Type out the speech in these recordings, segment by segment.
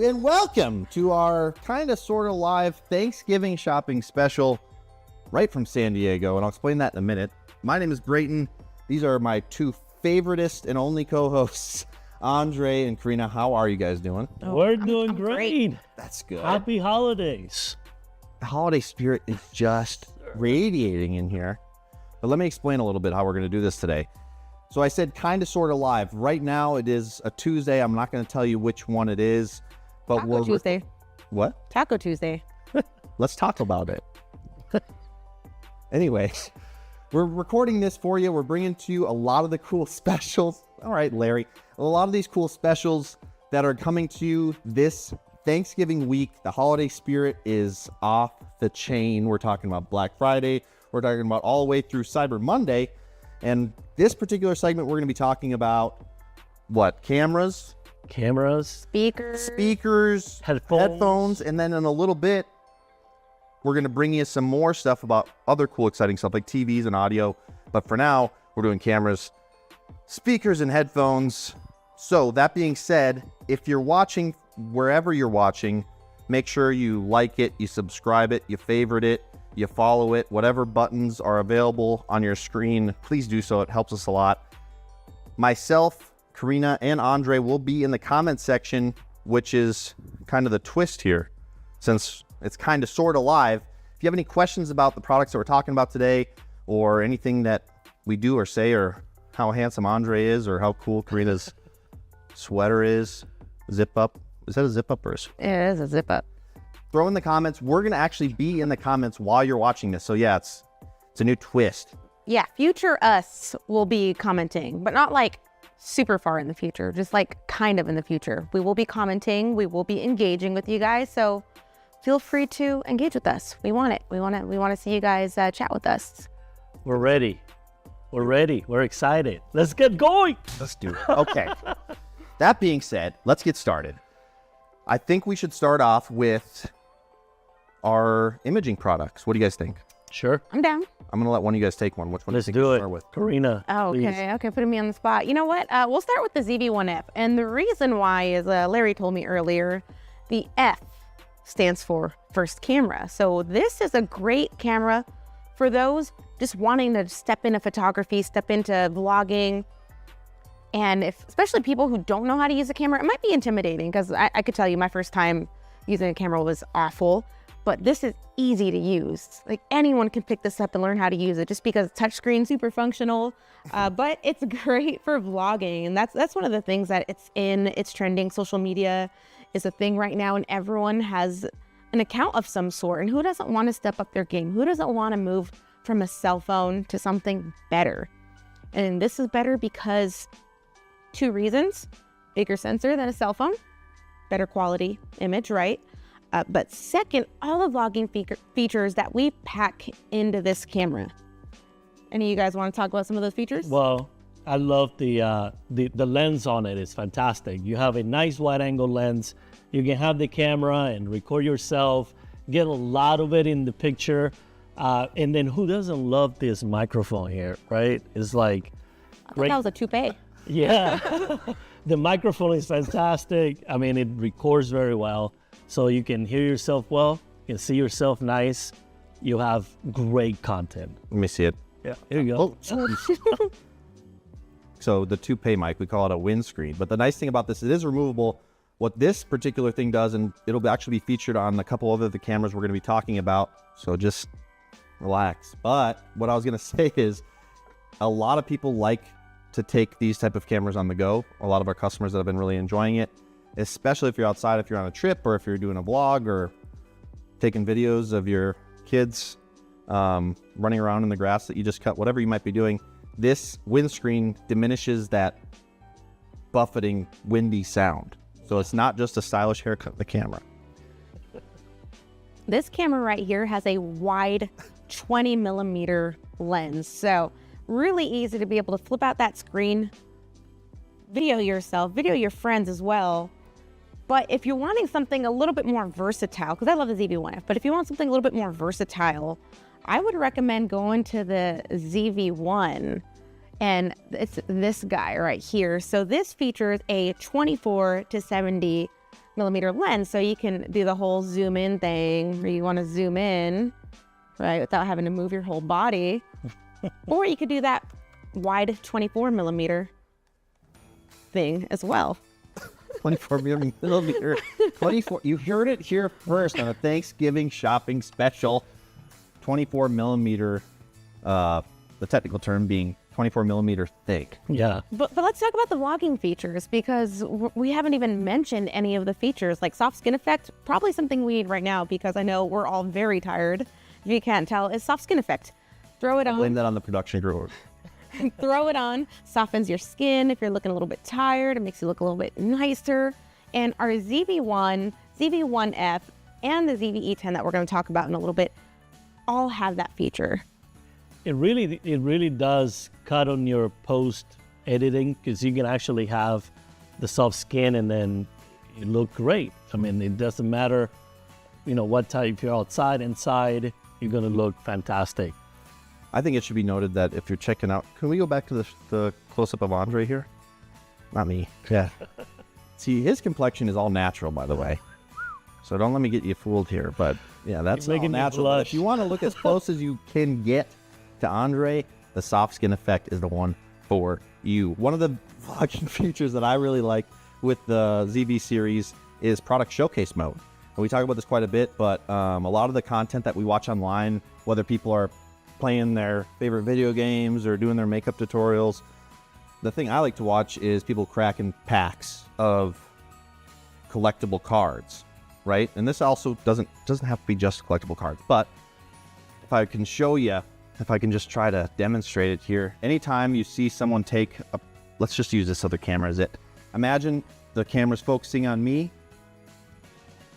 And welcome to our kind of sort of live Thanksgiving shopping special right from San Diego, and I'll explain that in a minute. My name is Brayton. These are my two favoriteest and only co-hosts, Andre and Karina. How are you guys doing? We're doing great. That's good. Happy holidays. The holiday spirit is just radiating in here. But let me explain a little bit how we're going to do this today. So I said kind of sort of live. Right now it is a Tuesday. I'm not going to tell you which one it is. But Taco Tuesday. What? Taco Tuesday. Let's talk about it. Anyway, we're recording this for you. We're bringing to you a lot of the cool specials. All right, Larry. A lot of these cool specials that are coming to you this Thanksgiving week. The holiday spirit is off the chain. We're talking about Black Friday. We're talking about all the way through Cyber Monday. And this particular segment, we're going to be talking about what? Cameras, speakers, headphones, and then in a little bit we're going to bring you some more stuff about other cool exciting stuff like TVs and audio. But for now, we're doing cameras, speakers, and headphones. So that being said, if you're watching wherever you're watching, make sure you like it, you subscribe it, you favorite it, you follow it. Whatever buttons are available on your screen, please do so. It helps us a lot. Myself, Karina, and Andre will be in the comment section, which is kind of the twist here, since it's kind of sort of live. If you have any questions about the products that we're talking about today, or anything that we do or say, or how handsome Andre is, or how cool Karina's sweater is, zip up. Is that a zip up or It is a zip up. Throw in the comments. We're going to actually be in the comments while you're watching this. So yeah, it's a new twist. Yeah, future us will be commenting, but not like super far in the future, just like kind of in the future. We will be commenting, we will be engaging with you guys, so feel free to engage with us. We want it. We want to see you guys chat with us. We're ready. We're excited. Let's get going. Let's do it. Okay. That being said, let's get started. I think we should start off with our imaging products. What do you guys think? Sure. I'm down. I'm going to let one of you guys take one. Which one Let's do you think do we it. start with? Karina, Oh, please. okay, putting me on the spot. You know what? We'll start with the ZV-1F. And the reason why is Larry told me earlier, the F stands for first camera. So this is a great camera for those just wanting to step into photography, step into vlogging. And especially people who don't know how to use a camera, it might be intimidating because I could tell you my first time using a camera was awful. But this is easy to use. Like anyone can pick this up and learn how to use it just because touchscreen, super functional, but it's great for vlogging. And that's one of the things that it's trending. Social media is a thing right now and everyone has an account of some sort. And who doesn't want to step up their game? Who doesn't want to move from a cell phone to something better? And this is better because two reasons: bigger sensor than a cell phone, better quality image, right? But second, all the vlogging features that we pack into this camera. Any of you guys want to talk about some of those features? Well, I love the lens on it. It's fantastic. You have a nice wide angle lens. You can have the camera and record yourself, get a lot of it in the picture. And then who doesn't love this microphone here, right? It's like, I thought that was a toupee. Yeah. The microphone is fantastic. I mean, it records very well. So you can hear yourself well, you can see yourself nice. You have great content. Let me see it. Yeah, here you go. Oh. So the toupee mic, we call it a windscreen. But the nice thing about this, it is removable. What this particular thing does, and it'll actually be featured on a couple other the cameras we're going to be talking about. So just relax. But what I was gonna say is, a lot of people like to take these type of cameras on the go. A lot of our customers that have been really enjoying it, especially if you're outside, if you're on a trip, or if you're doing a vlog, or taking videos of your kids running around in the grass that you just cut, whatever you might be doing. This windscreen diminishes that buffeting, windy sound. So it's not just a stylish haircut of the camera. This camera right here has a wide 20 millimeter lens. So really easy to be able to flip out that screen, video yourself, video your friends as well. But if you're wanting something a little bit more versatile, because I love the ZV-1F, but if you want something a little bit more versatile, I would recommend going to the ZV-1, and it's this guy right here. So this features a 24 to 70 millimeter lens, so you can do the whole zoom in thing where you want to zoom in, right, without having to move your whole body. Or you could do that wide 24 millimeter thing as well. 24 millimeter, 24. You heard it here first on a Thanksgiving shopping special. 24 millimeter, the technical term being 24 millimeter thick. Yeah. But let's talk about the vlogging features, because we haven't even mentioned any of the features, like soft skin effect. Probably something we need right now, because I know we're all very tired. If you can't tell, is soft skin effect. Throw it on. Blame that on the production crew. Throw it on, softens your skin. If you're looking a little bit tired, it makes you look a little bit nicer. And our ZV-1, ZV-1F, and the ZV-E10 that we're going to talk about in a little bit all have that feature. It really does cut on your post editing, because you can actually have the soft skin and then you look great. I mean, it doesn't matter, what type. If you're outside, inside, you're going to look fantastic. I think it should be noted that if you're checking out, can we go back to the close-up of Andre here? Not me. Yeah. See, his complexion is all natural, by the way. So don't let me get you fooled here. But yeah, that's all natural. But if you want to look as close as you can get to Andre, the soft skin effect is the one for you. One of the vlogging features that I really like with the ZV series is product showcase mode. And we talk about this quite a bit, but a lot of the content that we watch online, whether people are playing their favorite video games or doing their makeup tutorials, the thing I like to watch is people cracking packs of collectible cards, right? And this also doesn't have to be just collectible cards, but if I can show you, if I can just try to demonstrate it here. Anytime you see someone take a, let's just use this other camera as it. Imagine the camera's focusing on me.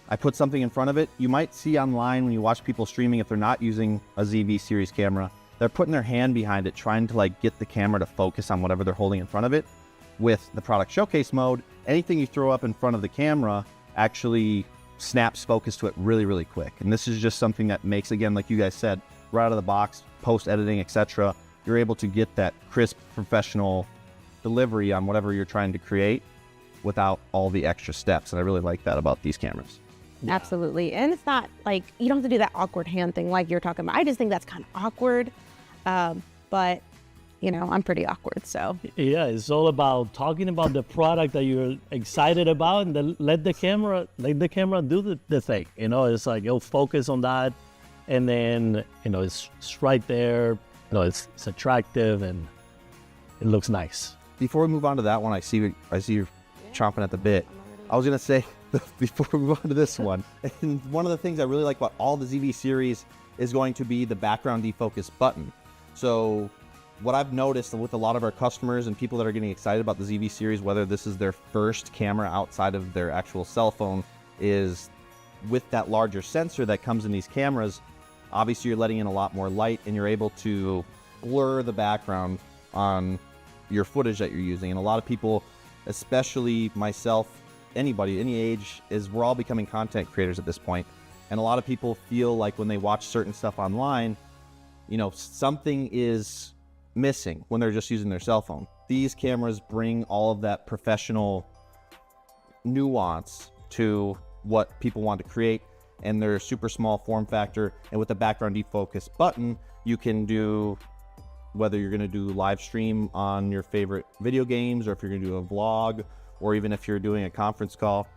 I put something in front of it. You might see online when you watch people streaming, if they're not using a ZV series camera, they're putting their hand behind it, trying to get the camera to focus on whatever they're holding in front of it. With the product showcase mode, anything you throw up in front of the camera actually snaps focus to it really, really quick. And this is just something that makes, again, like you guys said, right out of the box, post editing, etc., you're able to get that crisp, professional delivery on whatever you're trying to create without all the extra steps. And I really like that about these cameras. Yeah. Absolutely. And it's not like you don't have to do that awkward hand thing like you're talking about. I just think that's kind of awkward. But I'm pretty awkward, so. Yeah, it's all about talking about the product that you're excited about, and then let the camera do the thing. It's like you'll focus on that, and then it's right there. It's attractive and it looks nice. Before we move on to that one, I see you're chomping at the bit. I was gonna say, before we move on to this one, and one of the things I really like about all the ZV series is going to be the background defocus button. So what I've noticed with a lot of our customers and people that are getting excited about the ZV series, whether this is their first camera outside of their actual cell phone, is with that larger sensor that comes in these cameras, obviously you're letting in a lot more light and you're able to blur the background on your footage that you're using. And a lot of people, especially myself, anybody, any age, we're all becoming content creators at this point. And a lot of people feel like when they watch certain stuff online, something is missing when they're just using their cell phone. These cameras bring all of that professional nuance to what people want to create, and they're super small form factor. And with the background defocus button, you can do, whether you're going to do live stream on your favorite video games, or if you're going to do a vlog, or even if you're doing a conference call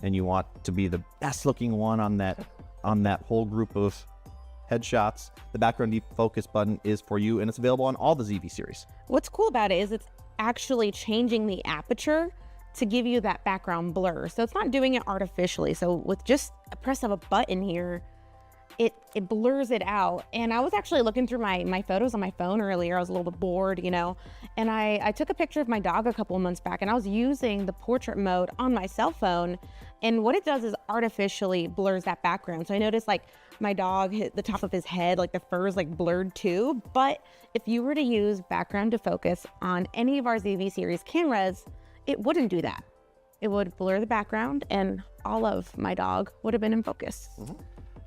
and you want to be the best looking one on that whole group of headshots. The background defocus button is for you, and it's available on all the ZV series. What's cool about it is it's actually changing the aperture to give you that background blur. So it's not doing it artificially. So with just a press of a button here, it blurs it out. And I was actually looking through my photos on my phone earlier. I was a little bit bored, you know, and I took a picture of my dog a couple of months back, and I was using the portrait mode on my cell phone. And what it does is artificially blurs that background. So I noticed like my dog hit the top of his head, like the fur is like blurred too. But if you were to use background defocus on any of our ZV series cameras, it wouldn't do that. It would blur the background and all of my dog would have been in focus.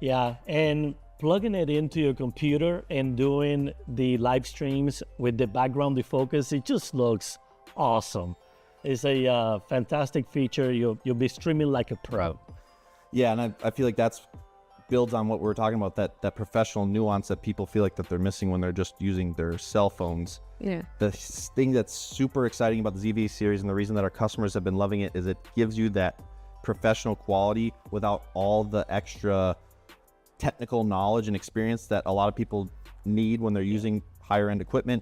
Yeah, and plugging it into your computer and doing the live streams with the background defocus, it just looks awesome. It's a fantastic feature. You'll be streaming like a pro. Yeah, and I feel like that's builds on what we were talking about, that professional nuance that people feel like that they're missing when they're just using their cell phones. Yeah. The thing that's super exciting about the ZV series, and the reason that our customers have been loving it, is it gives you that professional quality without all the extra technical knowledge and experience that a lot of people need when they're using higher end equipment.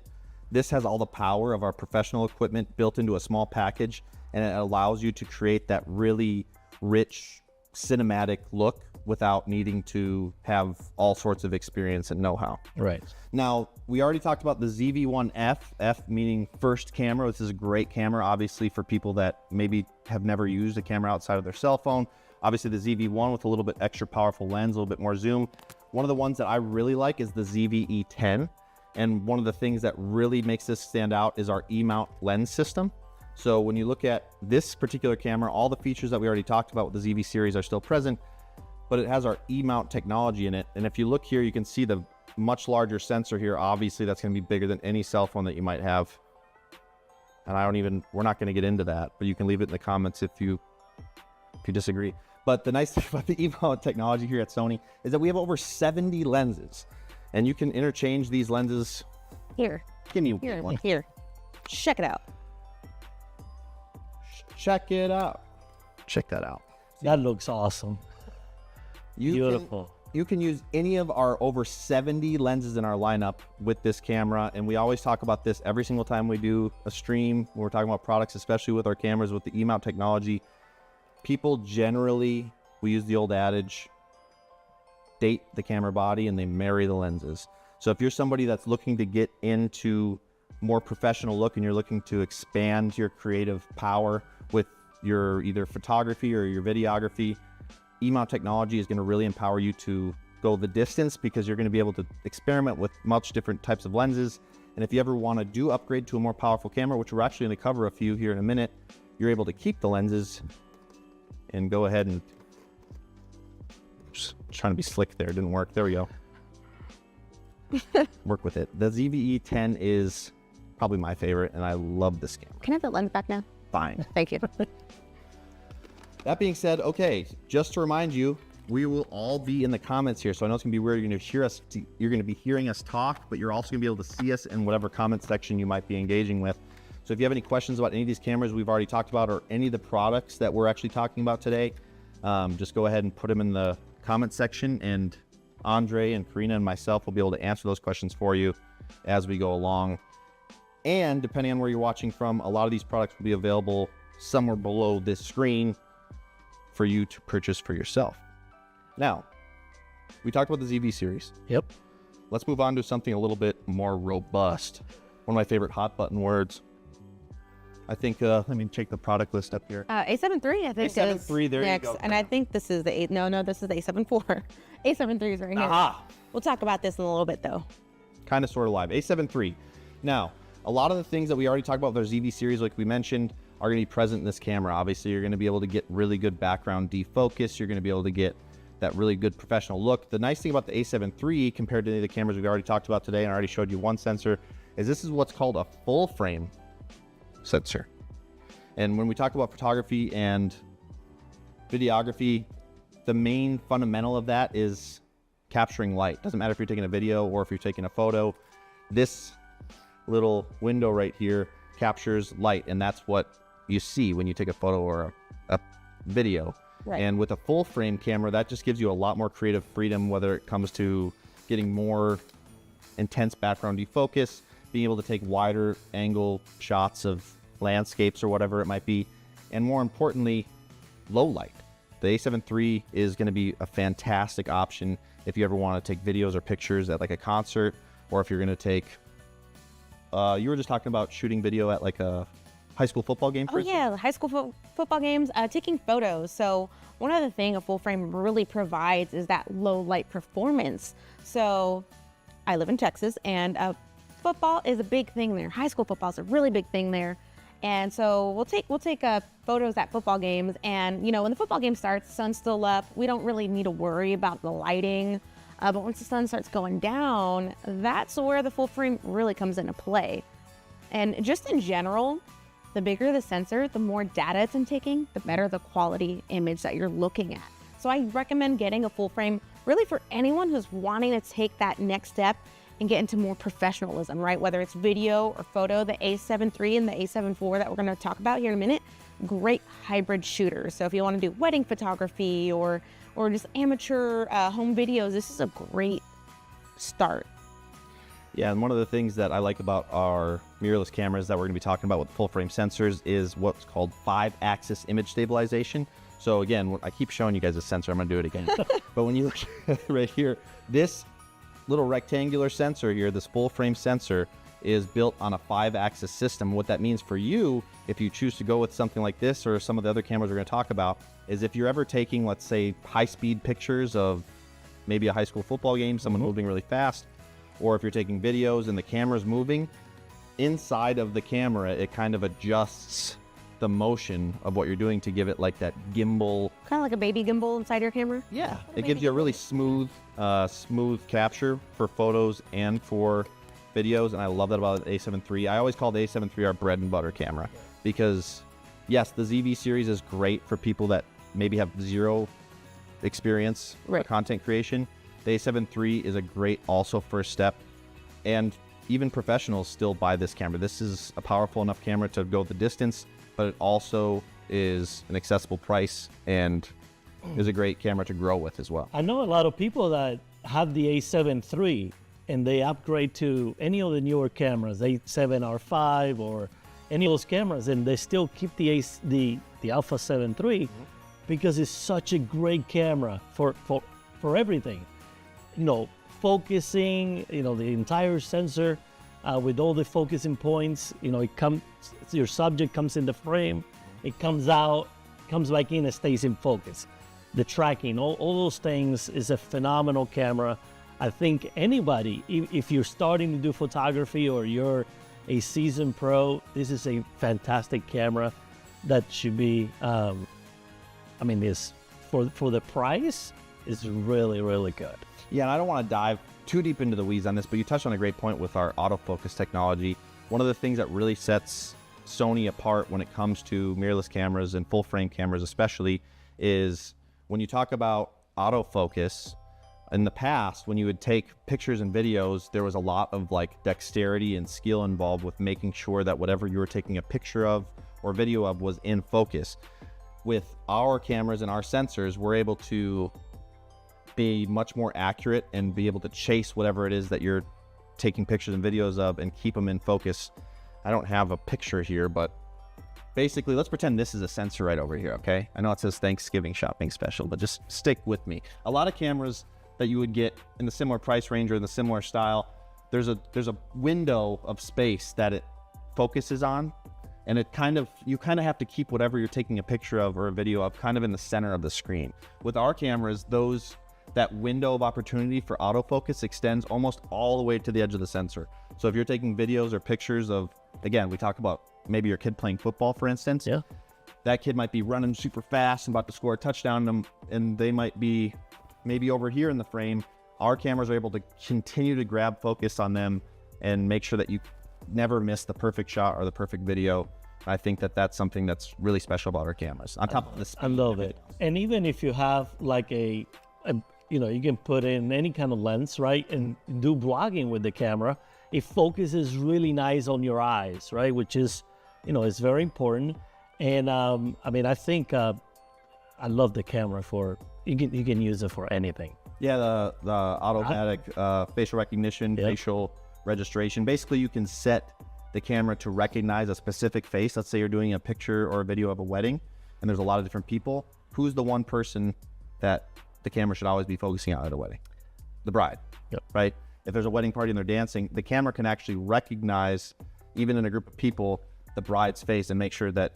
This has all the power of our professional equipment built into a small package, and it allows you to create that really rich cinematic look without needing to have all sorts of experience and know-how. Right. Now, we already talked about the ZV-1F, F meaning first camera. This is a great camera, obviously, for people that maybe have never used a camera outside of their cell phone. Obviously, the ZV-1 with a little bit extra powerful lens, a little bit more zoom. One of the ones that I really like is the ZV-E10. And one of the things that really makes this stand out is our E-mount lens system. So when you look at this particular camera, all the features that we already talked about with the ZV series are still present, but it has our E-mount technology in it. And if you look here, you can see the much larger sensor here. Obviously, that's going to be bigger than any cell phone that you might have. And we're not going to get into that, but you can leave it in the comments if you disagree. But the nice thing about the E-mount technology here at Sony is that we have over 70 lenses, and you can interchange these lenses. Here. Give me Here. one. Here. Check it out. Check it out. Check that out. That looks awesome. Beautiful. You can use any of our over 70 lenses in our lineup with this camera, and we always talk about this every single time we do a stream when we're talking about products, especially with our cameras with the E-mount technology. People generally, we use the old adage, date the camera body and they marry the lenses. So if you're somebody that's looking to get into more professional look and you're looking to expand your creative power with your either photography or your videography, E-mount technology is going to really empower you to go the distance, because you're going to be able to experiment with much different types of lenses. And if you ever want to do upgrade to a more powerful camera, which we're actually going to cover a few here in a minute, you're able to keep the lenses and go ahead and just trying to be slick there. Didn't work. There we go. Work with it. The ZV-E10 is probably my favorite, and I love this camera. Can I have that lens back now? Fine. Thank you. That being said, okay, just to remind you, we will all be in the comments here. So I know it's gonna be weird. You're gonna hear us. You're gonna be hearing us talk, but you're also gonna be able to see us in whatever comment section you might be engaging with. So if you have any questions about any of these cameras we've already talked about, or any of the products that we're actually talking about today, just go ahead and put them in the comment section, and Andre and Karina and myself will be able to answer those questions for you as we go along. And depending on where you're watching from, a lot of these products will be available somewhere below this screen for you to purchase for yourself. Now, we talked about the ZV series. Yep. Let's move on to something a little bit more robust. One of my favorite hot button words. I think, let me check the product list up here. A7 III, I think. A7 III, there you next, go. And I think this is the this is the A7 IV. A7 III is right here. Aha! We'll talk about this in a little bit though. Kind of sort of live. A7 III. Now, a lot of the things that we already talked about with our ZV series, like we mentioned, are going to be present in this camera. Obviously, you're going to be able to get really good background defocus. You're going to be able to get that really good professional look. The nice thing about the A7 III compared to any of the cameras we've already talked about today, and I already showed you one sensor, is this is what's called a full frame sensor. And when we talk about photography and videography, the main fundamental of that is capturing light. Doesn't matter if you're taking a video or if you're taking a photo. This little window right here captures light, and that's what you see when you take a photo or a video. Right. And with a full frame camera, that just gives you a lot more creative freedom, whether it comes to getting more intense background defocus, being able to take wider angle shots of landscapes or whatever it might be, and more importantly, low light. The A7 III is going to be a fantastic option if you ever want to take videos or pictures at like a concert, or if you're going to take, you were just talking about shooting video at like a high school football game, for instance? Yeah, high school football games, taking photos. So one other thing a full frame really provides is that low light performance. So I live in Texas, and football is a big thing there. High school football is a really big thing there. And so we'll take photos at football games, and when the football game starts, the sun's still up. We don't really need to worry about the lighting. But once the sun starts going down, that's where the full frame really comes into play. And just in general, the bigger the sensor, the more data it's taking, the better the quality image that you're looking at. So I recommend getting a full frame really for anyone who's wanting to take that next step and get into more professionalism, right? Whether it's video or photo, the A7 III and the A7 IV that we're gonna talk about here in a minute, great hybrid shooters. So if you wanna do wedding photography or just amateur home videos, this is a great start. Yeah, and one of the things that I like about our mirrorless cameras that we're going to be talking about with full frame sensors is what's called 5-axis image stabilization. So again, I keep showing you guys a sensor, I'm going to do it again. But when you look right here, this little rectangular sensor here, this full frame sensor, is built on a 5-axis system. What that means for you, if you choose to go with something like this or some of the other cameras we're going to talk about, is if you're ever taking, let's say, high-speed pictures of maybe a high school football game, someone moving really fast, or if you're taking videos and the camera's moving, inside of the camera, it kind of adjusts the motion of what you're doing to give it like that gimbal. Kind of like a baby gimbal inside your camera? Yeah, it gives you a really smooth capture for photos and for videos, and I love that about the A7 III. I always call the A7 III our bread and butter camera because, yes, the ZV series is great for people that maybe have zero experience with content creation. The A7 III is a great also first step, and even professionals still buy this camera. This is a powerful enough camera to go the distance, but it also is an accessible price and is a great camera to grow with as well. I know a lot of people that have the A7 III and they upgrade to any of the newer cameras, A7R5 or any of those cameras, and they still keep the Alpha 7 III because it's such a great camera for everything. Focusing, the entire sensor with all the focusing points, your subject comes in the frame, it comes out, comes back in, and stays in focus. The tracking, all those things is a phenomenal camera. I think anybody, if you're starting to do photography or you're a seasoned pro, this is a fantastic camera that should be, this for the price is really, really good. Yeah, and I don't want to dive too deep into the weeds on this, but you touched on a great point with our autofocus technology. One of the things that really sets Sony apart when it comes to mirrorless cameras and full frame cameras especially is when you talk about autofocus. In the past, when you would take pictures and videos, there was a lot of like dexterity and skill involved with making sure that whatever you were taking a picture of or video of was in focus. With our cameras and our sensors, we're able to be much more accurate and be able to chase whatever it is that you're taking pictures and videos of and keep them in focus. I don't have a picture here, but basically let's pretend this is a sensor right over here, okay? I know it says Thanksgiving shopping special, but just stick with me. A lot of cameras that you would get in the similar price range or in the similar style, there's a window of space that it focuses on, and you kind of have to keep whatever you're taking a picture of or a video of kind of in the center of the screen. With our cameras, that window of opportunity for autofocus extends almost all the way to the edge of the sensor. So if you're taking videos or pictures of, again, we talk about maybe your kid playing football, for instance. Yeah. That kid might be running super fast and about to score a touchdown, and they might be maybe over here in the frame. Our cameras are able to continue to grab focus on them and make sure that you never miss the perfect shot or the perfect video. I think that that's something that's really special about our cameras. On top of the speed. I love it. And even if you have like you can put in any kind of lens, right? And do vlogging with the camera. It focuses really nice on your eyes, right? Which is, it's very important. And I think I love the camera you can use it for anything. Yeah, the automatic facial recognition, facial registration. Basically, you can set the camera to recognize a specific face. Let's say you're doing a picture or a video of a wedding, and there's a lot of different people. Who's the one person that the camera should always be focusing on at a wedding? The bride, right? If there's a wedding party and they're dancing, the camera can actually recognize, even in a group of people, the bride's face and make sure that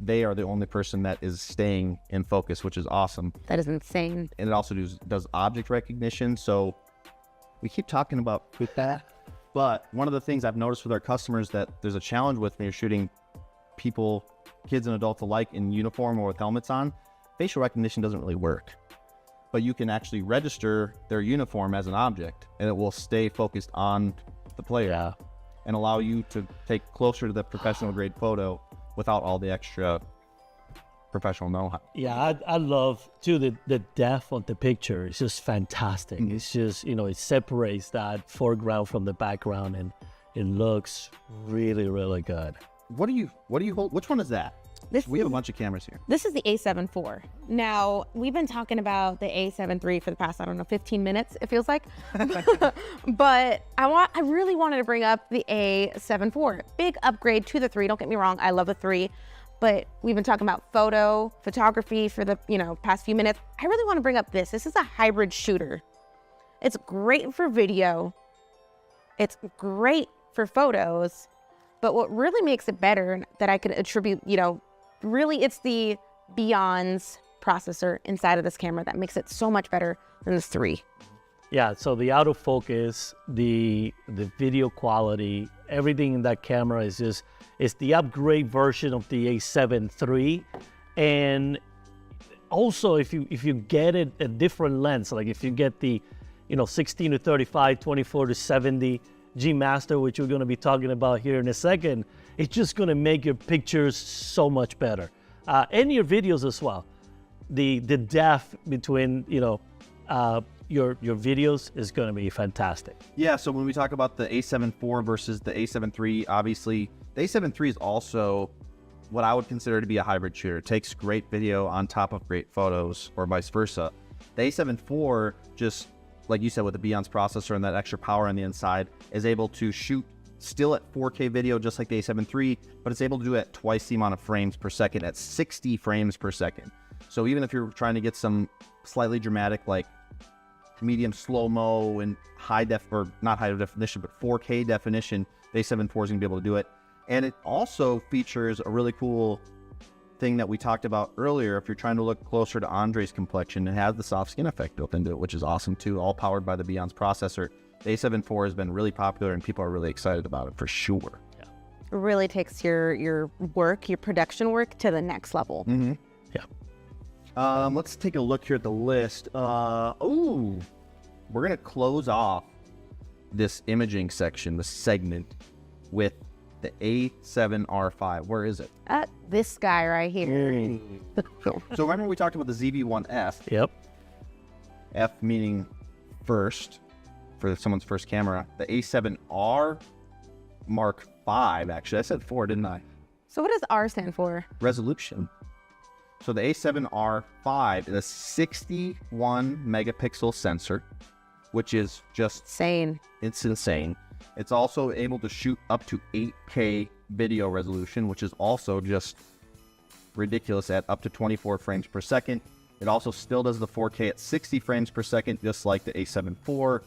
they are the only person that is staying in focus, which is awesome. That is insane. And it also does object recognition. So we keep talking about that, but one of the things I've noticed with our customers that there's a challenge with when you're shooting people, kids and adults alike, in uniform or with helmets on, facial recognition doesn't really work. But you can actually register their uniform as an object, and it will stay focused on the player and allow you to take closer to the professional grade photo without all the extra professional know-how. Yeah, I love too the depth of the picture. It's just fantastic. It's just, you know, it separates that foreground from the background, and it looks really, really good. What do you hold? Which one is that? We have a bunch of cameras here. This is the A7 IV. Now, we've been talking about the A7 III for the past, 15 minutes, it feels like. But I really wanted to bring up the A7 IV. Big upgrade to the 3. Don't get me wrong, I love the 3. But we've been talking about photography for the, past few minutes. I really want to bring up this. This is a hybrid shooter. It's great for video. It's great for photos. But what really makes it better that I could attribute, really it's the Beyond's processor inside of this camera that makes it so much better than this 3. Yeah, so the autofocus, the video quality, everything in that camera is just, it's the upgrade version of the A7 III. And also if you get it a different lens, like if you get the 16 to 35, 24 to 70 G Master, which we're going to be talking about here in a second, it's just going to make your pictures so much better, and your videos as well. The depth between your videos is going to be fantastic. Yeah, so when we talk about the A7 IV versus the A7 III, obviously the A7 III is also what I would consider to be a hybrid shooter. It takes great video on top of great photos, or vice versa. The A7 IV, just like you said, with the Beyond's processor and that extra power on the inside, is able to shoot still at 4K video just like the A7 III, but it's able to do it at twice the amount of frames per second, at 60 frames per second. So even if you're trying to get some slightly dramatic, like medium slow-mo and not high definition, but 4K definition, the A7 IV is going to be able to do it. And it also features a really cool thing that we talked about earlier. If you're trying to look closer to Andre's complexion, it has the soft skin effect built into it, which is awesome too, all powered by the Beyond's processor. The A7 IV has been really popular and people are really excited about it for sure. It really takes your work, your production work, to the next level. Yeah. Let's take a look here at the list. We're gonna close off this imaging section, the segment, with the A7R5. Where is it? This guy right here. So remember we talked about the ZV-1F. Yep. F meaning first, for someone's first camera. The A7R Mark V, actually. I said 4, didn't I? So what does R stand for? Resolution. So the A7R5 is a 61 megapixel sensor, which is just insane. It's insane. It's also able to shoot up to 8K video resolution, which is also just ridiculous at up to 24 frames per second. It also still does the 4K at 60 frames per second, just like the A7 IV.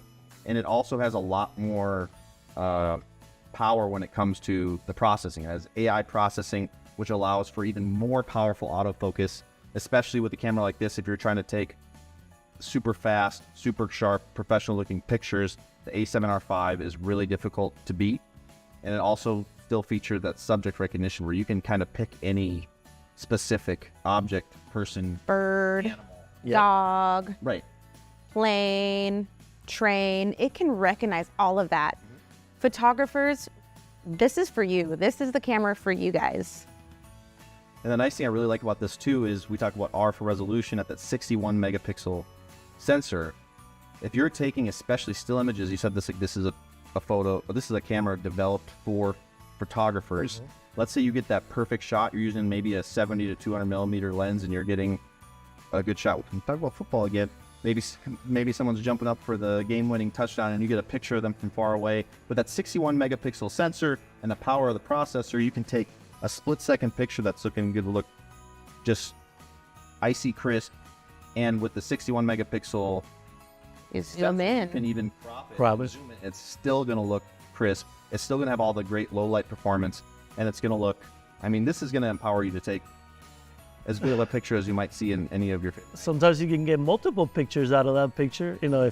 And it also has a lot more power when it comes to the processing. It has AI processing, which allows for even more powerful autofocus, especially with a camera like this. If you're trying to take super fast, super sharp, professional looking pictures, the A7R5 is really difficult to beat. And it also still features that subject recognition where you can kind of pick any specific object, person, bird, animal, dog, right, plane, train. It can recognize all of that. Photographers, this is for you. This is the camera for you guys. And the nice thing I really like about this too is we talk about R for resolution at that 61 megapixel sensor. If you're taking especially still images, you said this is a photo, or this is a camera developed for photographers. Let's say you get that perfect shot. You're using maybe a 70 to 200 millimeter lens and you're getting a good shot. We can talk about football again. maybe someone's jumping up for the game-winning touchdown and you get a picture of them from far away. With that 61 megapixel sensor and the power of the processor, you can take a split-second picture that's looking good to look just icy crisp. And with the 61 megapixel Zoom in. you can even crop Crop it. zoom it. It's still going to look crisp. It's still going to have all the great low light performance, and it's going to look, I mean, this is going to empower you to take as good of a picture as you might see in any of your favorite. Sometimes you can get multiple pictures out of that picture. You know,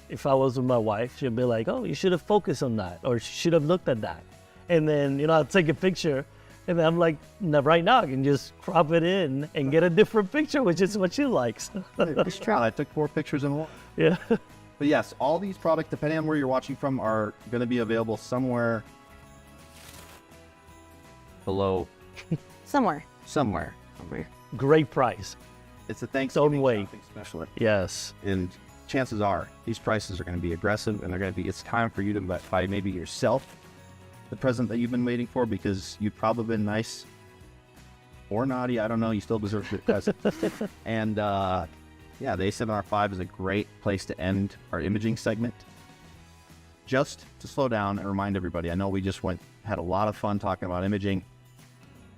if I was with my wife, she'd be like, oh, you should have focused on that, or you should have looked at that. And then, you know, I'll take a picture, and then I'm like, no, right now I can just crop it in and get a different picture, which is what she likes. I took 4 pictures in one. Yeah. But yes, all these products, depending on where you're watching from, are going to be available somewhere below. Somewhere. Great price. It's a Thanksgiving way. shopping special. Yes. And chances are these prices are going to be aggressive, and it's time for you to buy maybe yourself the present that you've been waiting for, because you've probably been nice or naughty. I don't know. You still deserve a good present. And yeah, the A7R5 is a great place to end our imaging segment. Just to slow down and remind everybody, I know we just had a lot of fun talking about imaging.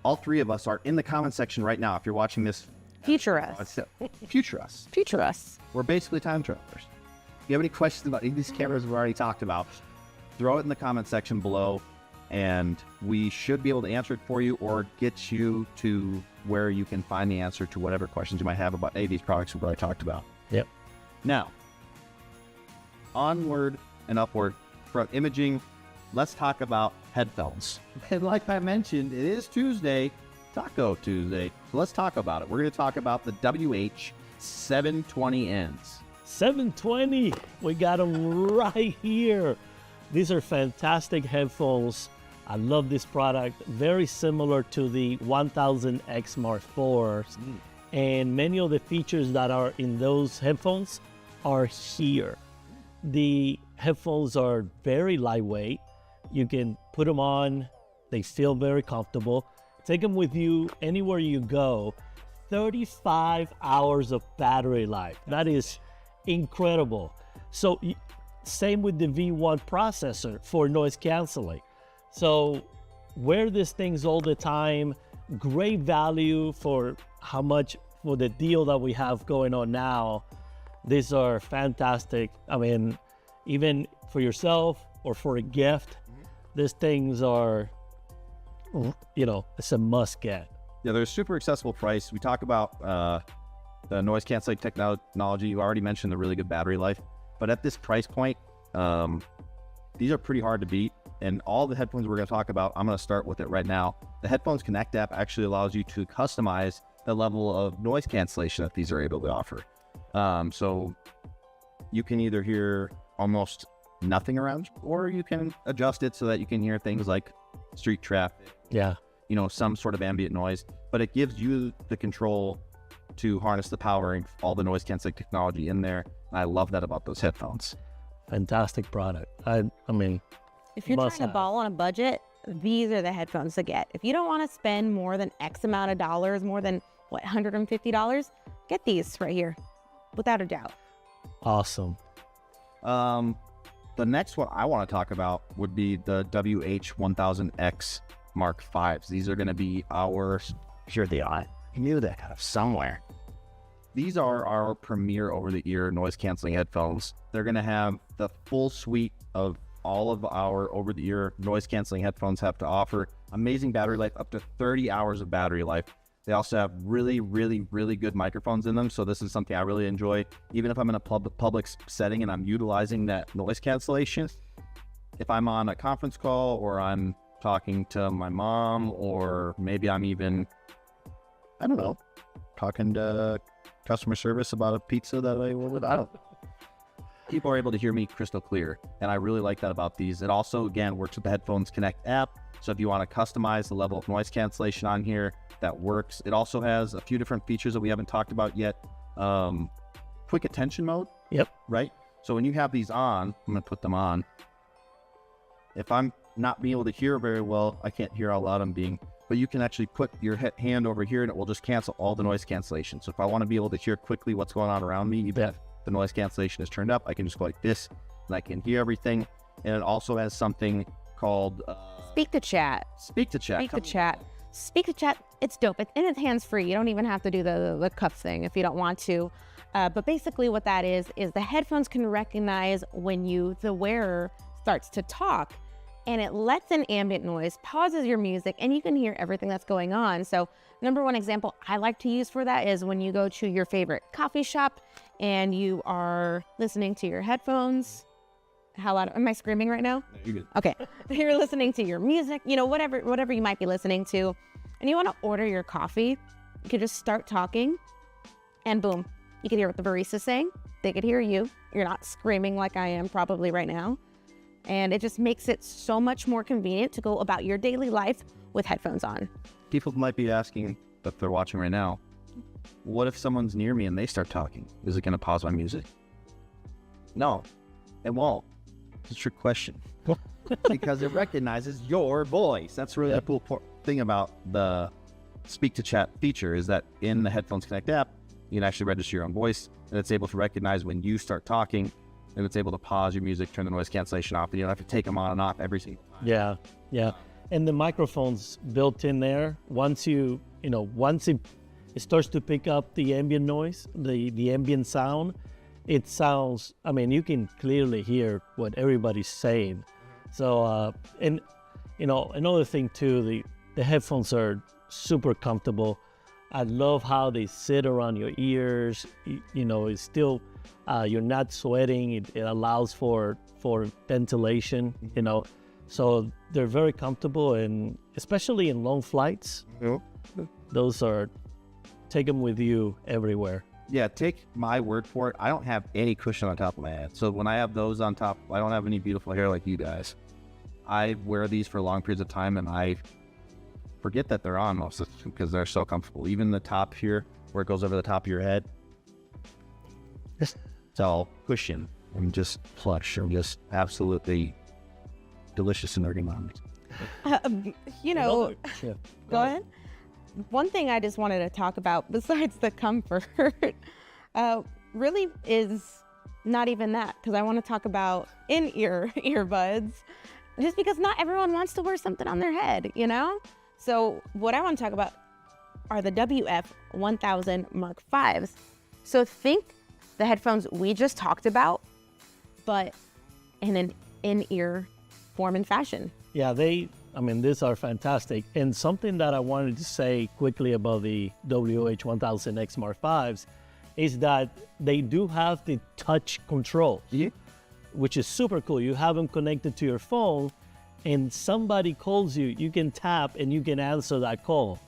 All 3 of us are in the comment section right now. If you're watching this, Future us. future us. Future us. We're basically time travelers. If you have any questions about any of these cameras we've already talked about, throw it in the comment section below, and we should be able to answer it for you or get you to where you can find the answer to whatever questions you might have about any of these products we've already talked about. Yep. Now, onward and upward from imaging, let's talk about headphones. And like I mentioned, it is Tuesday, Taco Tuesday. So let's talk about it. We're going to talk about the WH-720Ns. 720. We got them right here. These are fantastic headphones. I love this product. Very similar to the 1000X Mark IVs. And many of the features that are in those headphones are here. The headphones are very lightweight. You can put them on. They feel very comfortable. Take them with you anywhere you go. 35 hours of battery life. That is incredible. So same with the V1 processor for noise canceling. So wear these things all the time. Great value for how much, for the deal that we have going on now. These are fantastic. I mean, even for yourself or for a gift, these things are, you know, it's a must get. Yeah, they're super accessible price. We talk about the noise canceling technology. You already mentioned the really good battery life, but at this price point, these are pretty hard to beat. And all the headphones we're going to talk about, I'm going to start with it right now. The Headphones Connect app actually allows you to customize the level of noise cancellation that these are able to offer. So you can either hear almost nothing around you, or you can adjust it so that you can hear things like street traffic, you know, some sort of ambient noise, but it gives you the control to harness the power and all the noise canceling technology in there. And I love that about those headphones. Fantastic product. I mean, if you're trying to ball on a budget, these are the headphones to get. If you don't want to spend more than X amount of dollars, more than what, $150, get these right here, without a doubt. Awesome. The next one I want to talk about would be the WH-1000X Mark Vs. These are going to be here they are. I knew that out of somewhere. These are our premier over-the-ear noise canceling headphones. They're going to have the full suite of all of our over-the-ear noise canceling headphones have to offer. Amazing battery life, up to 30 hours of battery life. They also have really, really, really good microphones in them. So this is something I really enjoy. Even if I'm in a public setting and I'm utilizing that noise cancellation, if I'm on a conference call or I'm talking to my mom, or maybe I'm even, I don't know, talking to customer service about a pizza that I ordered, I don't know. People are able to hear me crystal clear, and I really like that about these. It also, again, works with the Headphones Connect app, so if you want to customize the level of noise cancellation on here, that works. It also has a few different features that we haven't talked about yet. Quick attention mode. Yep. Right? So when you have these on, I'm going to put them on. If I'm not being able to hear very well, I can't hear how loud I'm being, but you can actually put your hand over here and it will just cancel all the noise cancellation. So if I want to be able to hear quickly what's going on around me, even if the noise cancellation is turned up, I can just go like this and I can hear everything. And it also has something called Speak to chat. Speak to chat. Speak to chat. Speak to chat. It's dope. And it's hands-free. You don't even have to do the cuff thing if you don't want to. But basically what that is the headphones can recognize when the wearer starts to talk, and it lets in ambient noise, pauses your music, and you can hear everything that's going on. So number one example I like to use for that is when you go to your favorite coffee shop and you are listening to your headphones. How loud? Am I screaming right now? No, you're good. Okay. You're listening to your music, you know, whatever you might be listening to, and you want to order your coffee, you can just start talking, and boom, you can hear what the barista's saying. They could hear you. You're not screaming like I am probably right now. And it just makes it so much more convenient to go about your daily life with headphones on. People might be asking, if they're watching right now, what if someone's near me and they start talking? Is it going to pause my music? No, it won't. It's a trick question. Because it recognizes your voice. That's really the cool thing about the Speak to Chat feature, is that in the Headphones Connect app, you can actually register your own voice, and it's able to recognize when you start talking, and it's able to pause your music, turn the noise cancellation off, and you don't have to take them on and off every single time. Yeah. And the microphone's built in there. Once it starts to pick up the ambient noise, the ambient sound, it sounds, I mean, you can clearly hear what everybody's saying. So, and, you know, another thing too, the headphones are super comfortable. I love how they sit around your ears. You know, it's still, you're not sweating. It allows for ventilation, you know. So they're very comfortable, and especially in long flights, those are, take them with you everywhere. Yeah, take my word for it. I don't have any cushion on top of my head. So when I have those on top, I don't have any beautiful hair like you guys. I wear these for long periods of time, and I forget that they're on most of the time because they're so comfortable. Even the top here, where it goes over the top of your head, it's all cushion and just plush and just absolutely delicious and ergonomic. You know, go ahead. One thing I just wanted to talk about besides the comfort really is not even that, because I want to talk about in-ear earbuds, just because not everyone wants to wear something on their head, you know? So what I want to talk about are the WF-1000 Mark Vs. So think the headphones we just talked about, but in an in-ear form and fashion. Yeah, these are fantastic. And something that I wanted to say quickly about the WH-1000X Mark Vs is that they do have the touch control, which is super cool. You have them connected to your phone, and somebody calls you, you can tap and you can answer that call.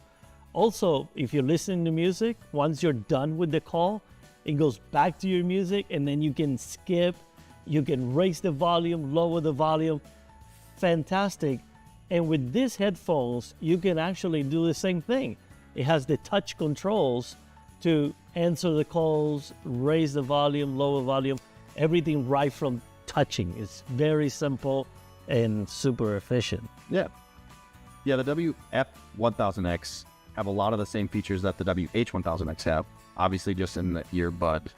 Also, if you're listening to music, once you're done with the call, it goes back to your music, and then you can skip, you can raise the volume, lower the volume. Fantastic. And with these headphones, you can actually do the same thing. It has the touch controls to answer the calls, raise the volume, lower volume, everything right from touching. It's very simple and super efficient. Yeah, the WF-1000X have a lot of the same features that the WH-1000X have, obviously just in the earbud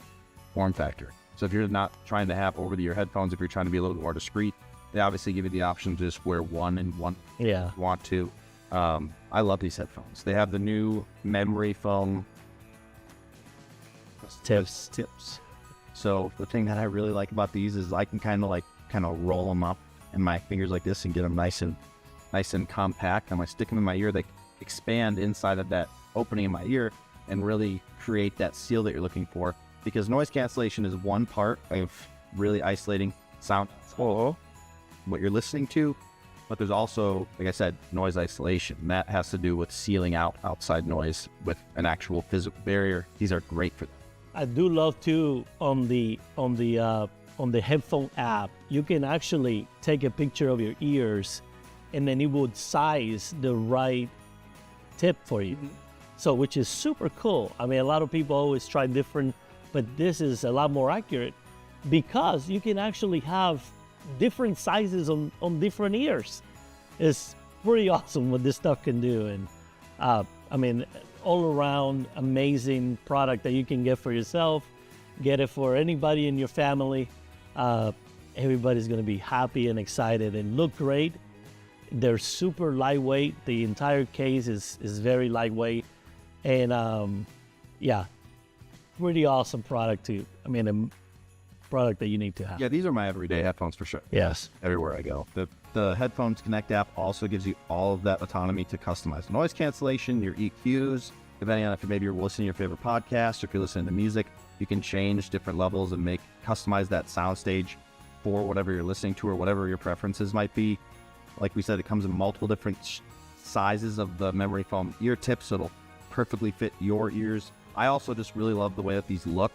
form factor. So if you're not trying to have over-the-ear headphones, if you're trying to be a little bit more discreet, they obviously give you the option to just wear one and one if you want to. I love these headphones. They have the new memory foam tips. So the thing that I really like about these is I can kind of roll them up in my fingers like this and get them nice and compact. And when I stick them in my ear, they expand inside of that opening in my ear and really create that seal that you're looking for. Because noise cancellation is one part of really isolating sound. What you're listening to, but there's also, like I said, noise isolation. And that has to do with sealing out outside noise with an actual physical barrier. These are great for that. I do love too on the headphone app, you can actually take a picture of your ears, and then it would size the right tip for you. So, which is super cool. I mean, a lot of people always try different, but this is a lot more accurate because you can actually have different sizes on different ears. It's pretty awesome what this stuff can do. And I mean, all around amazing product that you can get for yourself, get it for anybody in your family. Everybody's gonna be happy and excited and look great. They're super lightweight. The entire case is very lightweight, and yeah, pretty awesome product too. I mean, a product that you need to have. Yeah, these are my everyday headphones for sure. Yes. Everywhere I go. The Headphones Connect app also gives you all of that autonomy to customize noise cancellation, your EQs, depending on if maybe you're listening to your favorite podcast or if you're listening to music, you can change different levels and customize that soundstage for whatever you're listening to or whatever your preferences might be. Like we said, it comes in multiple different sizes of the memory foam ear tips, so it'll perfectly fit your ears. I also just really love the way that these look.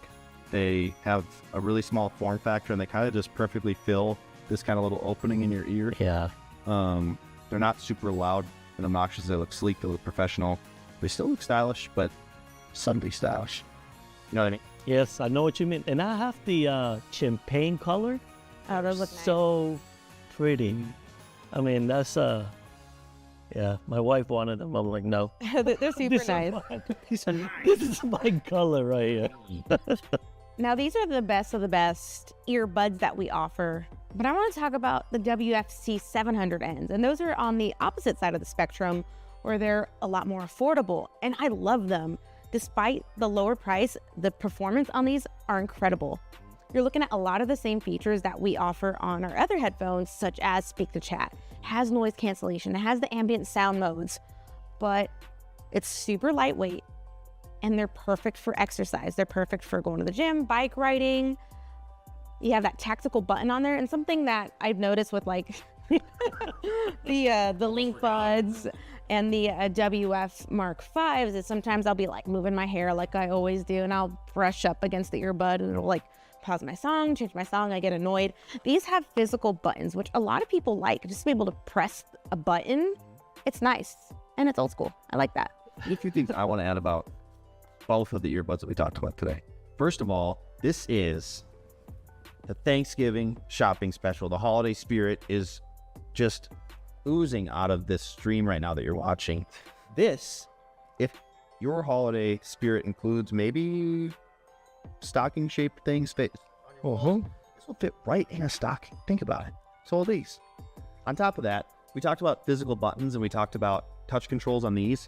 They have a really small form factor and they kind of just perfectly fill this kind of little opening in your ear. Yeah. They're not super loud and obnoxious. They look sleek, they look professional. They still look stylish, but Sunday stylish. You know what I mean? Yes, I know what you mean. And I have the champagne color. Oh, those look So pretty. I mean, that's yeah, my wife wanted them. I'm like, no. nice. They're super nice. This is my color right here. Now, these are the best of the best earbuds that we offer, but I want to talk about the WFC 700Ns, and those are on the opposite side of the spectrum where they're a lot more affordable, and I love them. Despite the lower price, the performance on these are incredible. You're looking at a lot of the same features that we offer on our other headphones, such as Speak to Chat, has noise cancellation, it has the ambient sound modes, but it's super lightweight and they're perfect for exercise. They're perfect for going to the gym, bike riding. You have that tactical button on there, and something that I've noticed with like the Link Buds and the WF Mark Vs is sometimes I'll be like moving my hair like I always do, and I'll brush up against the earbud and it'll like pause my song, change my song, I get annoyed. These have physical buttons, which a lot of people like, just to be able to press a button. It's nice and it's old school. I like that. A few things I want to add about both of the earbuds that we talked about today. First of all, this is the Thanksgiving shopping special. The holiday spirit is just oozing out of this stream right now that you're watching. This, if your holiday spirit includes maybe stocking shaped things, this will fit right in a stocking. Think about it. So will these. On top of that, we talked about physical buttons and we talked about touch controls on these.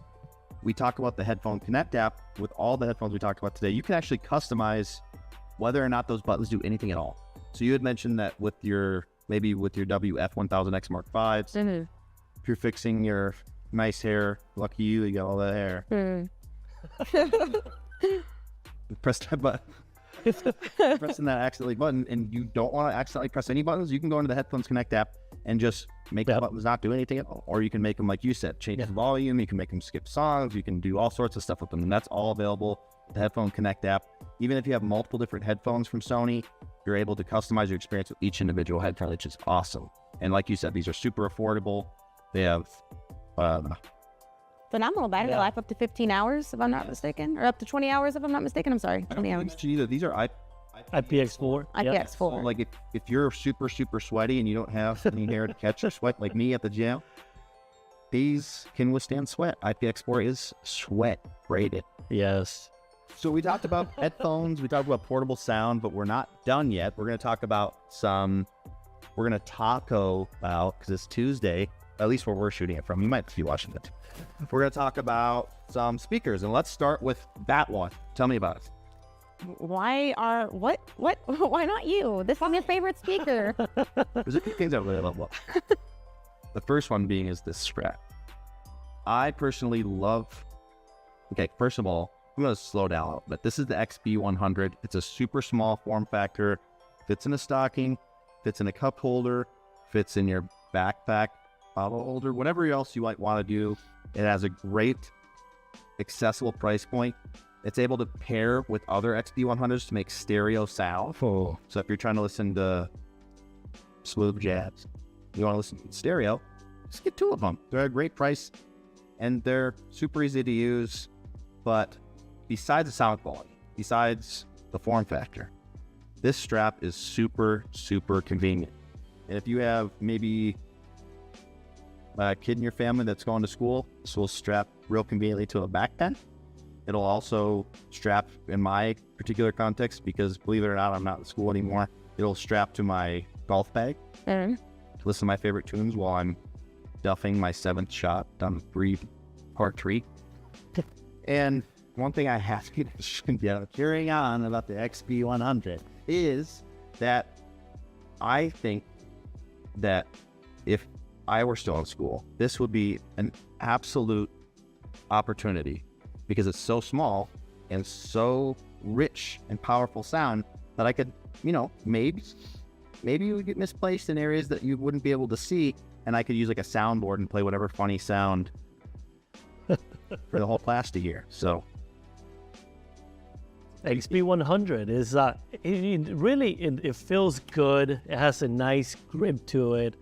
We talked about the Headphone Connect app. With all the headphones we talked about today, you can actually customize whether or not those buttons do anything at all. So you had mentioned that with your WF-1000X Mark Vs, if you're fixing your nice hair, lucky you, you got all that hair. Press that button. Pressing that accidentally button, and you don't want to accidentally press any buttons, you can go into the Headphones Connect app and just make the buttons not do anything at all. Or you can make them, like you said, change the volume, you can make them skip songs, you can do all sorts of stuff with them, and that's all available with the Headphone Connect app. Even if you have multiple different headphones from Sony, you're able to customize your experience with each individual headphone, which is awesome. And like you said, these are super affordable. They have phenomenal battery life, up to 15 hours if I'm not mistaken, or up to 20 hours if I'm not mistaken. I'm sorry, 20 hours. Either. These are IPX4. IPX4. So like if you're super sweaty and you don't have any hair to catch your sweat like me at the gym, these can withstand sweat. IPX4 is sweat rated. Yes. So we talked about headphones, we talked about portable sound, but we're not done yet. We're going to talk about we're going to taco about, because it's Tuesday, at least where we're shooting it from. You might be watching it. We're going to talk about some speakers, and let's start with that one. Tell me about it. Why not you? This is my favorite speaker. There's a few things I really love. The first one being is this strap. I personally love, first of all, I'm going to slow down a little bit. This is the XB100. It's a super small form factor, fits in a stocking, fits in a cup holder, fits in your backpack, bottle holder, whatever else you might want to do. It has a great accessible price point. It's able to pair with other XB100s to make stereo sound. So if you're trying to listen to smooth jazz, you want to listen to stereo, just get two of them. They're a great price and they're super easy to use. But besides the sound quality, besides the form factor, this strap is super convenient. And if you have maybe a kid in your family that's going to school, this will strap real conveniently to a backpack. It'll also strap, in my particular context, because believe it or not, I'm not in school anymore, it'll strap to my golf bag to listen to my favorite tunes while I'm duffing my 7th shot down 3-part tree. And one thing I have to carrying on about the XP100 is that I think that if I were still in school, this would be an absolute opportunity because it's so small and so rich and powerful sound that I could, maybe it would get misplaced in areas that you wouldn't be able to see, and I could use like a soundboard and play whatever funny sound for the whole class to hear. So XP100 is it feels good. It has a nice grip to it,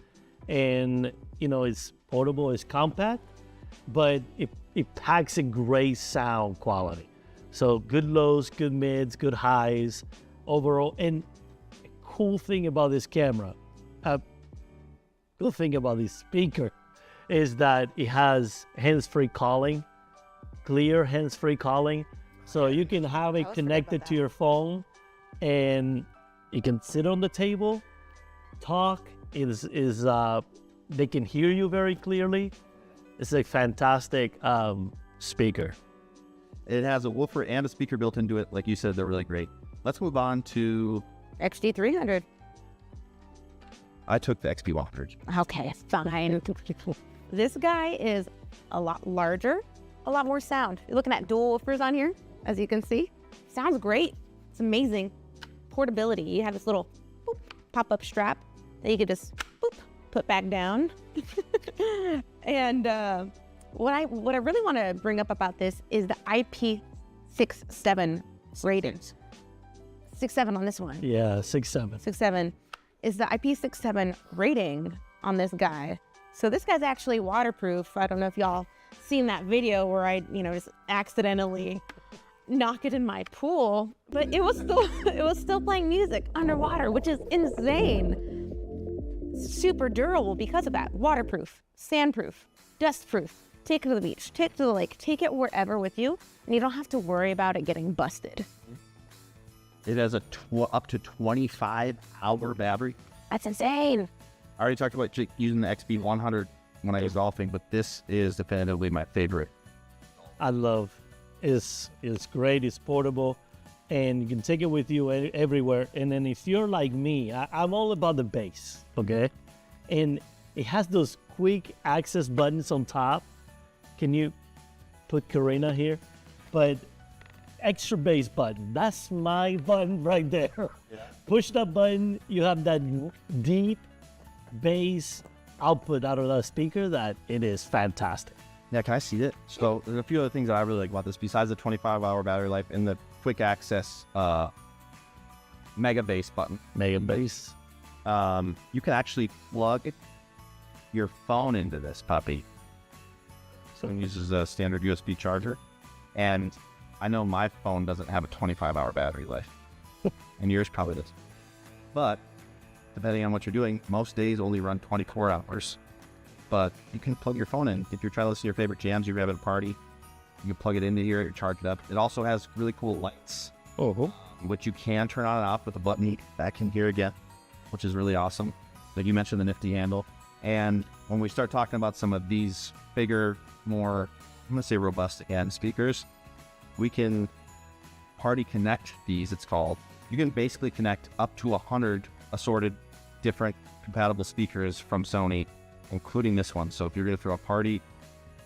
and it's portable, it's compact, but it packs a great sound quality. So good lows, good mids, good highs overall. And cool thing about this camera, cool thing about this speaker is that it has hands-free calling, clear hands-free calling. So you can have it connected to your phone and you can sit on the table, talk, they can hear you very clearly. It's a fantastic speaker. it has a woofer and a speaker built into it. Like you said, they're really great. Let's move on to... XD300. I took the XP100. Okay, fine. This guy is a lot larger, a lot more sound. You're looking at dual woofers on here, as you can see. Sounds great. It's amazing. Portability. You have this little boop, pop-up strap that you could just boop, put back down. And what I really want to bring up about this is the IP67 rating. 6.7 on this one. Yeah, 6.7. 6.7 is the IP67 rating on this guy. So this guy's actually waterproof. I don't know if y'all seen that video where I, just accidentally knock it in my pool, but it was still playing music underwater, which is insane. Super durable because of that. Waterproof, sandproof, dustproof. Take it to the beach, take it to the lake, take it wherever with you, and you don't have to worry about it getting busted. It has a up to 25-hour battery. That's insane. I already talked about using the XP100 when I was golfing, but this is definitively my favorite. I love it's great, it's portable, and you can take it with you everywhere. And then if you're like me, I'm all about the bass, okay? And it has those quick access buttons on top. Can you put Karina here? But extra bass button, that's my button right there. Yeah. Push that button, you have that deep bass output out of that speaker that it is fantastic. Yeah, can I see it? So there's a few other things that I really like about this besides the 25-hour battery life and the quick access mega bass button. Mega bass. You can actually plug your phone into this puppy. So it uses a standard USB charger. And I know my phone doesn't have a 25-hour battery life. And yours probably does. But depending on what you're doing, most days only run 24 hours. But you can plug your phone in. If you're trying to listen to your favorite jams you have at a party, you can plug it into here, charge it up. It also has really cool lights, which you can turn on and off with a button back in here again, which is really awesome. Like you mentioned, the nifty handle. And when we start talking about some of these bigger, more, I'm going to say robust again, speakers, we can party connect these, it's called. You can basically connect up to 100 assorted different compatible speakers from Sony, including this one. So if you're going to throw a party,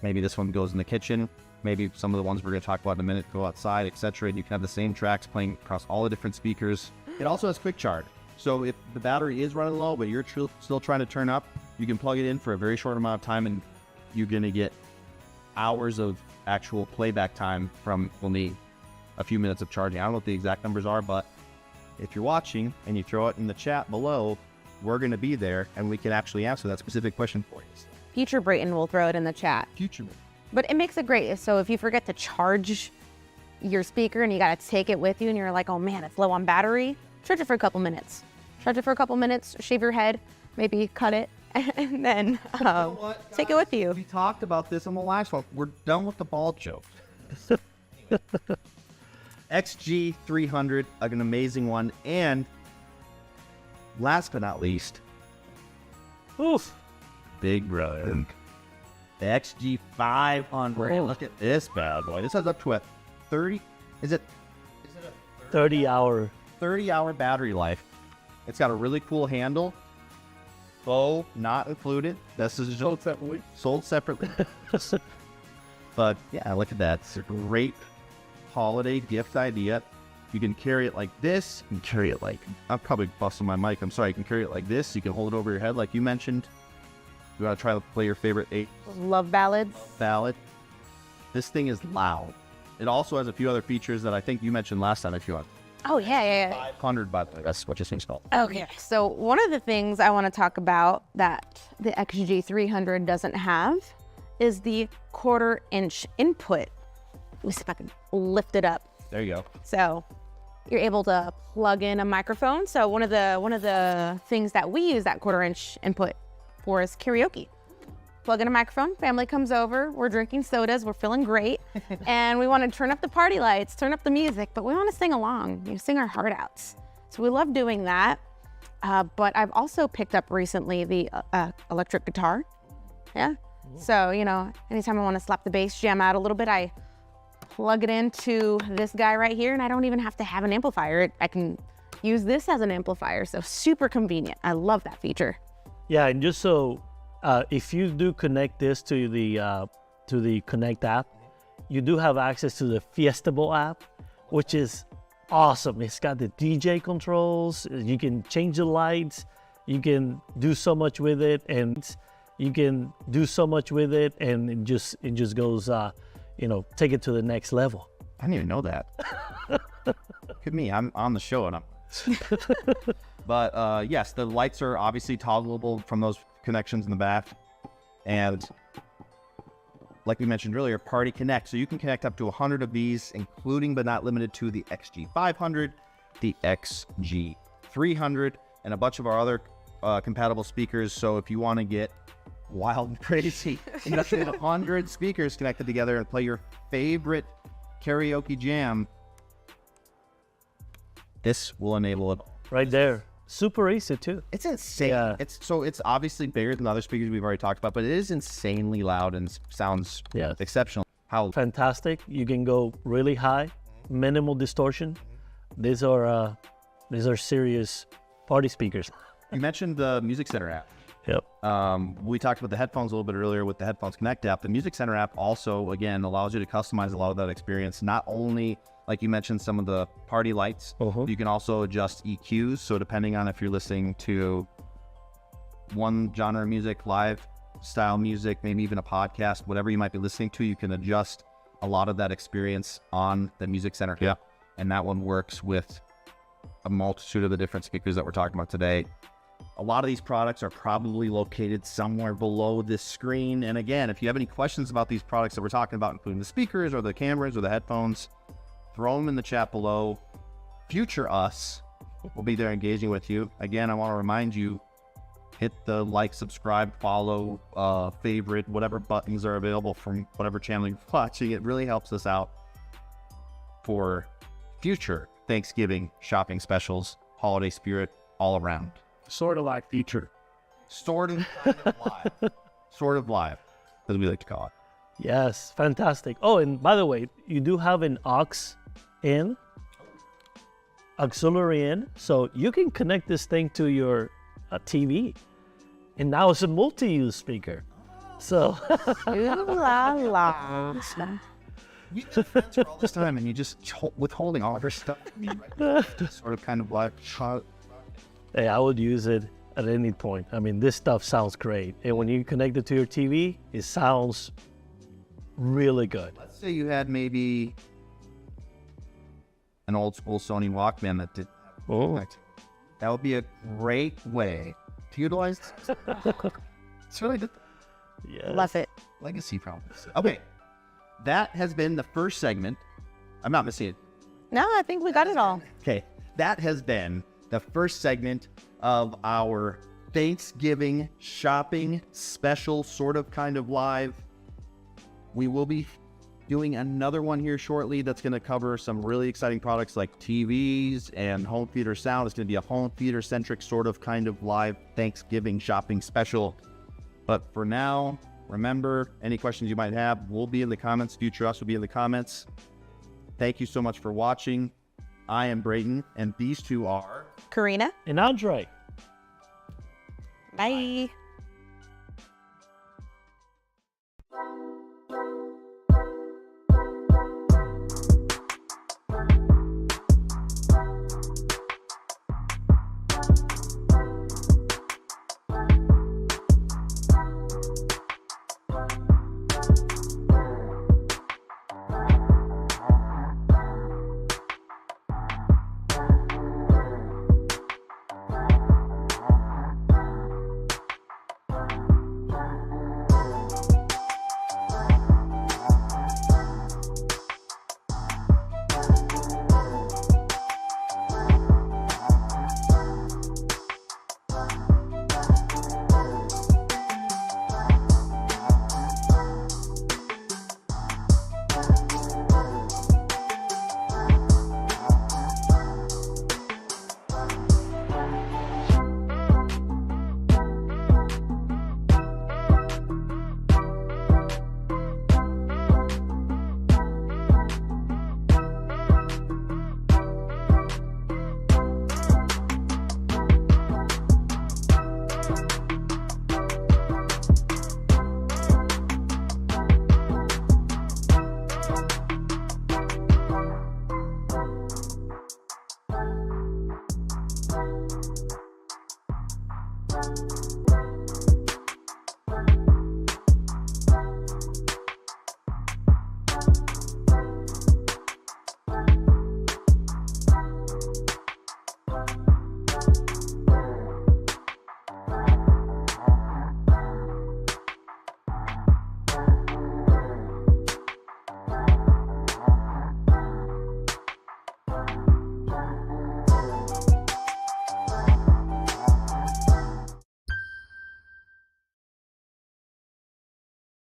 maybe this one goes in the kitchen, maybe some of the ones we're going to talk about in a minute go outside, etc. And you can have the same tracks playing across all the different speakers. It also has quick charge. So if the battery is running low, but you're still trying to turn up, you can plug it in for a very short amount of time and you're going to get hours of actual playback time from only a few minutes of charging. I don't know what the exact numbers are, but if you're watching and you throw it in the chat below, we're going to be there and we can actually answer that specific question for you. Future Brayton will throw it in the chat. Future. But it makes it great. So if you forget to charge your speaker and you got to take it with you and you're like, oh man, it's low on battery, charge it for a couple minutes. Charge it for a couple minutes, shave your head, maybe cut it, and then take it with you. We talked about this on the last one. We're done with the ball joke. XG300, an amazing one. And last but not least, Oof. big brother, the XG500. Look at this bad boy. This has up to a 30, is it 30-hour. 30-hour battery life. It's got a really cool handle. Bow not included. This is sold separately. Sold separately. But yeah, look at that. It's a great holiday gift idea. You can carry it like this. You can carry it like, I'm probably busting my mic. I'm sorry. You can carry it like this. You can hold it over your head like you mentioned. You want to try to play your favorite 8 Love ballads. ballad. This thing is loud. It also has a few other features that I think you mentioned last time if you want. Oh, yeah. 500, by the way. That's what this thing's called. Okay, so one of the things I want to talk about that the XG300 doesn't have is the 1/4-inch input. Let me see if I can lift it up. There you go. So you're able to plug in a microphone. So one of the things that we use that 1/4-inch input for is karaoke. Plug in a microphone, family comes over, we're drinking sodas, we're feeling great, and we want to turn up the party lights, turn up the music, but we want to sing along, sing our heart out. So we love doing that. But I've also picked up recently the electric guitar. Yeah. So, anytime I want to slap the bass, jam out a little bit, I plug it into this guy right here, and I don't even have to have an amplifier. I can use this as an amplifier, so super convenient. I love that feature. Yeah, and just so if you do connect this to the Connect app, you do have access to the Fiestable app, which is awesome. It's got the DJ controls. You can change the lights. You can do so much with it, and it just goes, take it to the next level. I didn't even know that. Look at me. I'm on the show and I'm. But yes, the lights are obviously toggleable from those connections in the back. And like we mentioned earlier, Party Connect. So you can connect up to 100 of these, including but not limited to the XG500, the XG300, and a bunch of our other compatible speakers. So if you want to get wild and crazy, you have 100 speakers connected together and play your favorite karaoke jam, this will enable it. Right there. Super easy too. It's insane. Yeah. It's obviously bigger than other speakers we've already talked about, but it is insanely loud and sounds exceptional. How fantastic. You can go really high, minimal distortion. These are serious party speakers. You mentioned the Music Center app. Yep. We talked about the headphones a little bit earlier with the Headphones Connect app. The Music Center app also, again, allows you to customize a lot of that experience. Not only, like you mentioned, some of the party lights, you can also adjust EQs. So depending on if you're listening to one genre of music, live style music, maybe even a podcast, whatever you might be listening to, you can adjust a lot of that experience on the Music Center. Yeah. And that one works with a multitude of the different speakers that we're talking about today. A lot of these products are probably located somewhere below this screen. And again, if you have any questions about these products that we're talking about, including the speakers or the cameras or the headphones, throw them in the chat below. Future us will be there engaging with you. Again, I want to remind you, hit the like, subscribe, follow, favorite, whatever buttons are available from whatever channel you're watching. It really helps us out for future Thanksgiving shopping specials, holiday spirit all around. Sort of like feature. Sort of live. Sort of live, as we like to call it. Yes, fantastic. Oh, and by the way, you do have an auxiliary in, so you can connect this thing to your TV, and now it's a multi-use speaker. So, Ooh la la. You have friends for all this time, and you just withholding all of your stuff. Sort of kind of like. hey, I would use it at any point. I mean, this stuff sounds great, and when you connect it to your TV, it sounds really good. Let's say you had maybe an old school Sony Walkman that did. That would be a great way to utilize this. It's really good. Yeah. Love it. Legacy problems. Okay. That has been the first segment. I'm not missing it. No, I think we got it all. Okay. That has been the first segment of our Thanksgiving shopping special, sort of kind of live. We will be doing another one here shortly that's going to cover some really exciting products like TVs and home theater sound. It's going to be a home theater centric sort of kind of live Thanksgiving shopping special. But for now, remember, any questions you might have will be in the comments. Future Us will be in the comments. Thank you so much for watching. I am Brayton, and these two are Karina. And Andre. Bye.